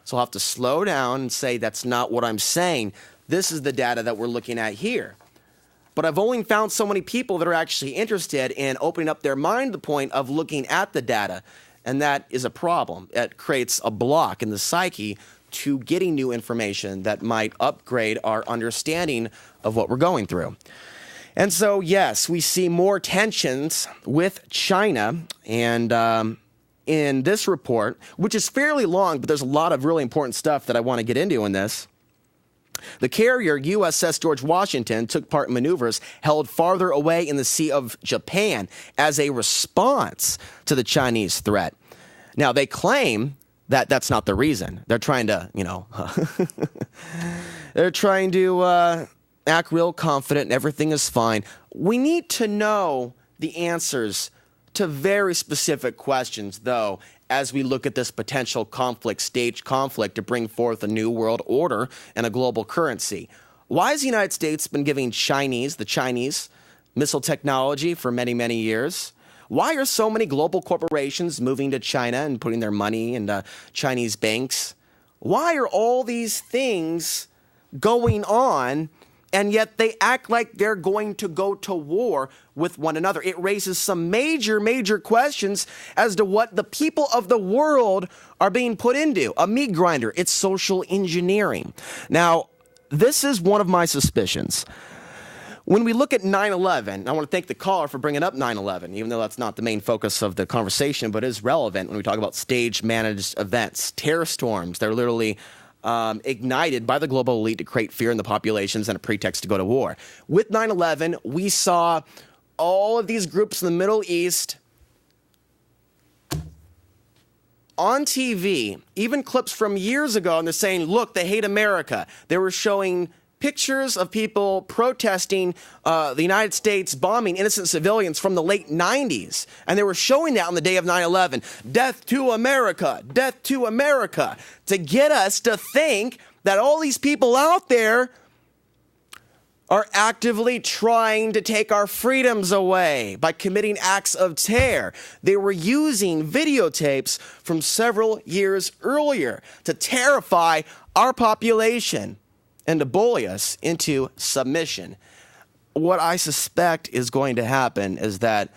So I'll have to slow down and say that's not what I'm saying. This is the data that we're looking at here. But I've only found so many people that are actually interested in opening up their mind to the point of looking at the data. And that is a problem. It creates a block in the psyche to getting new information that might upgrade our understanding of what we're going through. And so, yes, we see more tensions with China. And in this report, which is fairly long, but there's a lot of really important stuff that I want to get into in this, the carrier USS George Washington took part in maneuvers held farther away in the Sea of Japan as a response to the Chinese threat. Now, they claim that that's not the reason. They're trying to, they're trying to act real confident and everything is fine. We need to know the answers to very specific questions, though, as we look at this potential conflict, staged conflict, to bring forth a new world order and a global currency. Why has the United States been giving the Chinese missile technology for many, many years? Why are so many global corporations moving to China and putting their money in Chinese banks? Why are all these things going on, and yet they act like they're going to go to war with one another? It raises some major, major questions as to what the people of the world are being put into. A meat grinder. It's social engineering. Now, this is one of my suspicions. When we look at 9/11, I want to thank the caller for bringing up 9/11, even though that's not the main focus of the conversation, but is relevant when we talk about staged managed events. Terror storms, they're literally ignited by the global elite to create fear in the populations and a pretext to go to war. With 9/11, we saw all of these groups in the Middle East on TV, even clips from years ago, and they're saying, look, they hate America. They were showing pictures of people protesting the United States bombing innocent civilians from the late 90s. And they were showing that on the day of 9/11. Death to America, death to America, to get us to think that all these people out there are actively trying to take our freedoms away by committing acts of terror. They were using videotapes from several years earlier to terrify our population and to bully us into submission. What I suspect is going to happen is that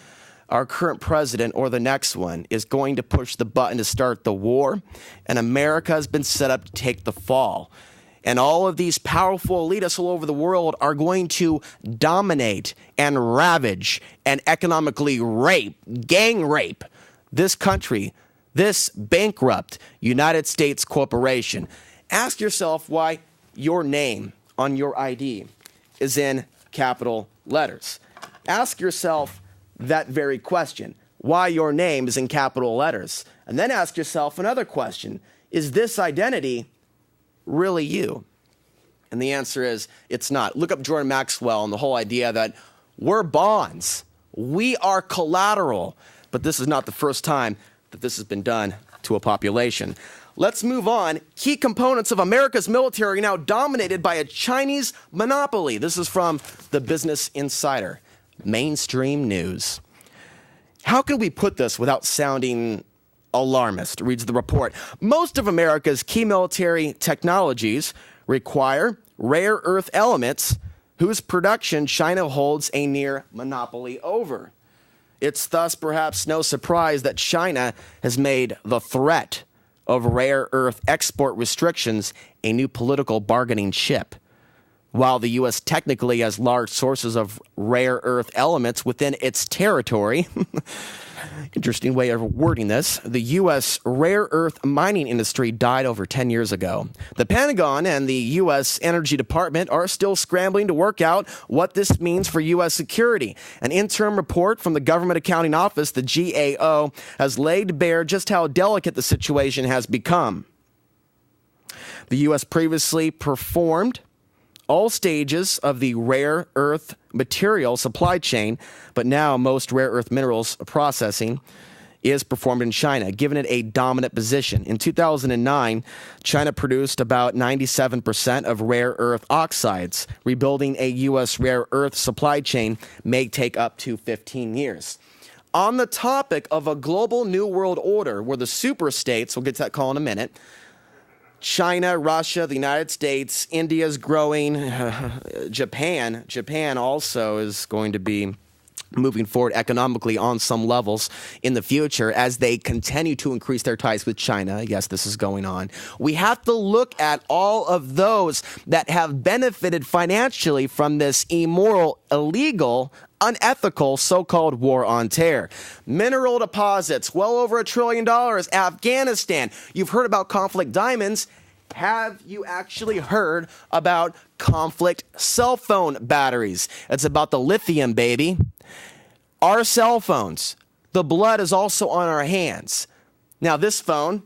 our current president or the next one is going to push the button to start the war, and America has been set up to take the fall. And all of these powerful elitists all over the world are going to dominate and ravage and economically gang rape this country, this bankrupt United States corporation. Ask yourself why your name on your ID is in capital letters. Ask yourself that very question, why your name is in capital letters. And then ask yourself another question, is this identity really you? And the answer is, it's not. Look up Jordan Maxwell and the whole idea that we're bonds. We are collateral. But this is not the first time that this has been done to a population. Let's move on. Key components of America's military are now dominated by a Chinese monopoly. This is from the Business Insider. Mainstream news. How can we put this without sounding alarmist? Reads the report. Most of America's key military technologies require rare earth elements whose production China holds a near monopoly over. It's thus perhaps no surprise that China has made the threat of rare earth export restrictions a new political bargaining chip. While the U.S. technically has large sources of rare earth elements within its territory, interesting way of wording this, the U.S. rare earth mining industry died over 10 years ago. The Pentagon and the U.S. Energy Department are still scrambling to work out what this means for U.S. security. An interim report from the Government Accounting Office, the GAO, has laid bare just how delicate the situation has become. The U.S. previously performed all stages of the rare earth material supply chain, but now most rare earth minerals processing is performed in China, giving it a dominant position. In 2009, China produced about 97% of rare earth oxides. Rebuilding a U.S. rare earth supply chain may take up to 15 years. On the topic of a global new world order where the super states, we'll get to that call in a minute, China, Russia, the United States, India's growing, Japan also is going to be moving forward economically on some levels in the future as they continue to increase their ties with China. Yes, this is going on. We have to look at all of those that have benefited financially from this immoral, illegal, unethical so-called war on terror. Mineral deposits, well over $1 trillion. Afghanistan. You've heard about conflict diamonds. Have you actually heard about conflict cell phone batteries? It's about the lithium, baby. Our cell phones. The blood is also on our hands. Now, this phone,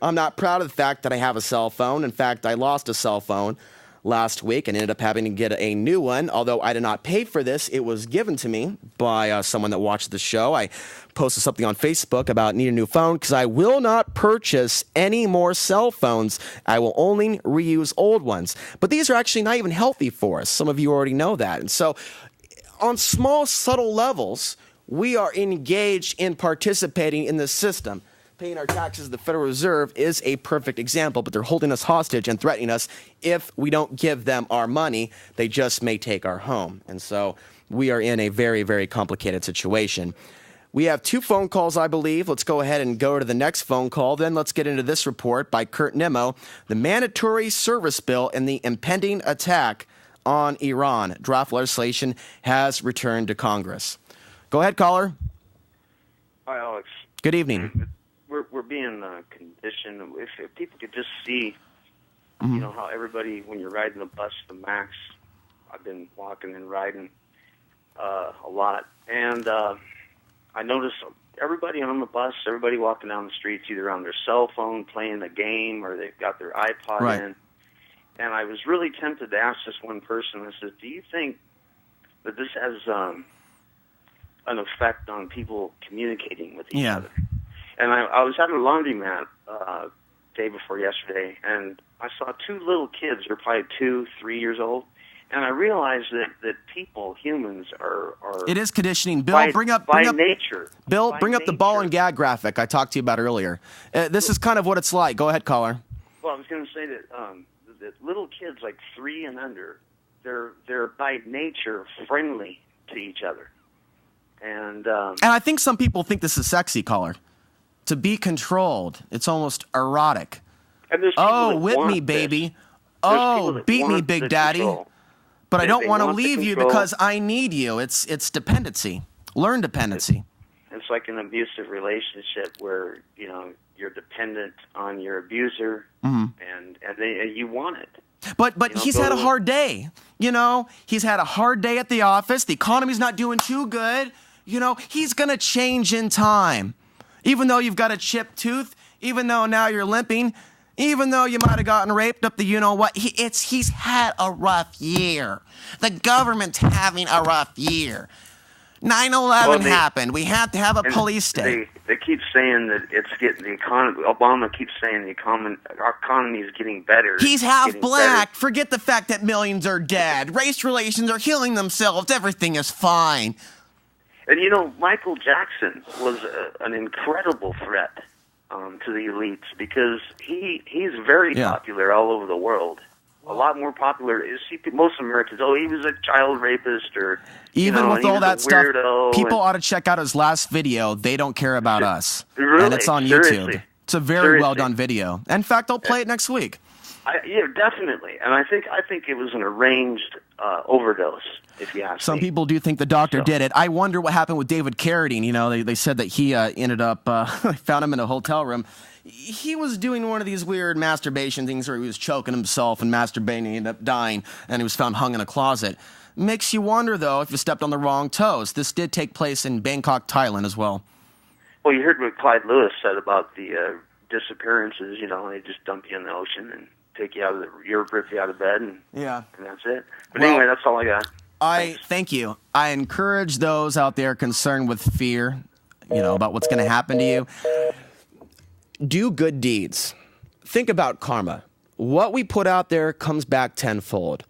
I'm not proud of the fact that I have a cell phone. In fact, I lost a cell phone last week and ended up having to get a new one. Although I did not pay for this, it was given to me by someone that watched the show. I posted something on Facebook about needing a new phone because I will not purchase any more cell phones. I will only reuse old ones. But these are actually not even healthy for us. Some of you already know that. And so on small, subtle levels, we are engaged in participating in this system. Paying our taxes to the Federal Reserve is a perfect example, but they're holding us hostage and threatening us. If we don't give them our money, they just may take our home. And so we are in a very, very complicated situation. We have 2 phone calls, I believe. Let's go ahead and go to the next phone call. Then let's get into this report by Kurt Nimmo, the mandatory service bill and the impending attack on Iran. Draft legislation has returned to Congress. Go ahead, caller. Hi, Alex. Good evening. We're being conditioned. If people could just see, you know, how everybody, when you're riding the bus, the Max, I've been walking and riding a lot, and I noticed everybody on the bus, everybody walking down the streets, either on their cell phone playing a game or they've got their iPod in. And I was really tempted to ask this one person, I said, do you think that this has an effect on people communicating with each other? And I was at a laundromat day before yesterday, and I saw 2 little kids. They're probably 2, 3 years old. And I realized that people, humans, are it is conditioning. Bill, bring up nature. Bill, bring up the ball and gag graphic I talked to you about earlier. This is kind of what it's like. Go ahead, caller. Well, I was going to say that little kids like 3 and under, they're by nature friendly to each other. And I think some people think this is sexy, caller. To be controlled, it's almost erotic. And whip me, baby. Beat me, big daddy. Control. But I don't want to leave you because I need you. It's dependency. Learn dependency. It's like an abusive relationship where, you know, you're dependent on your abuser, and you want it. But he's had a hard day. You know, he's had a hard day at the office. The economy's not doing too good. You know, he's going to change in time. Even though you've got a chipped tooth, even though now you're limping, even though you might have gotten raped up the you-know-what, he's had a rough year. The government's having a rough year. 9/11 happened. We had to have a police state. They keep saying that it's getting the economy. Obama keeps saying our economy is getting better. He's half black. Forget the fact that millions are dead. Race relations are healing themselves. Everything is fine. And you know, Michael Jackson was an incredible threat to the elites because he's very popular all over the world. A lot more popular. Most Americans, he was a child rapist, or even with all that stuff. People ought to check out his last video. They don't care about us, really? And it's on YouTube. It's a very well done video. In fact, I'll play it next week. Yeah, definitely. And I think it was an arranged overdose, if you ask me. Some people do think the doctor did it. I wonder what happened with David Carradine. You know, they said that he ended up, found him in a hotel room. He was doing one of these weird masturbation things where he was choking himself and masturbating and he ended up dying, and he was found hung in a closet. Makes you wonder, though, if you stepped on the wrong toes. This did take place in Bangkok, Thailand as well. Well, you heard what Clyde Lewis said about the disappearances. You know, they just dump you in the ocean and take you out of rip you out of bed, and that's it. But anyway, that's all I got. Thank you. I encourage those out there concerned with fear, you know, about what's going to happen to you. Do good deeds. Think about karma. What we put out there comes back tenfold.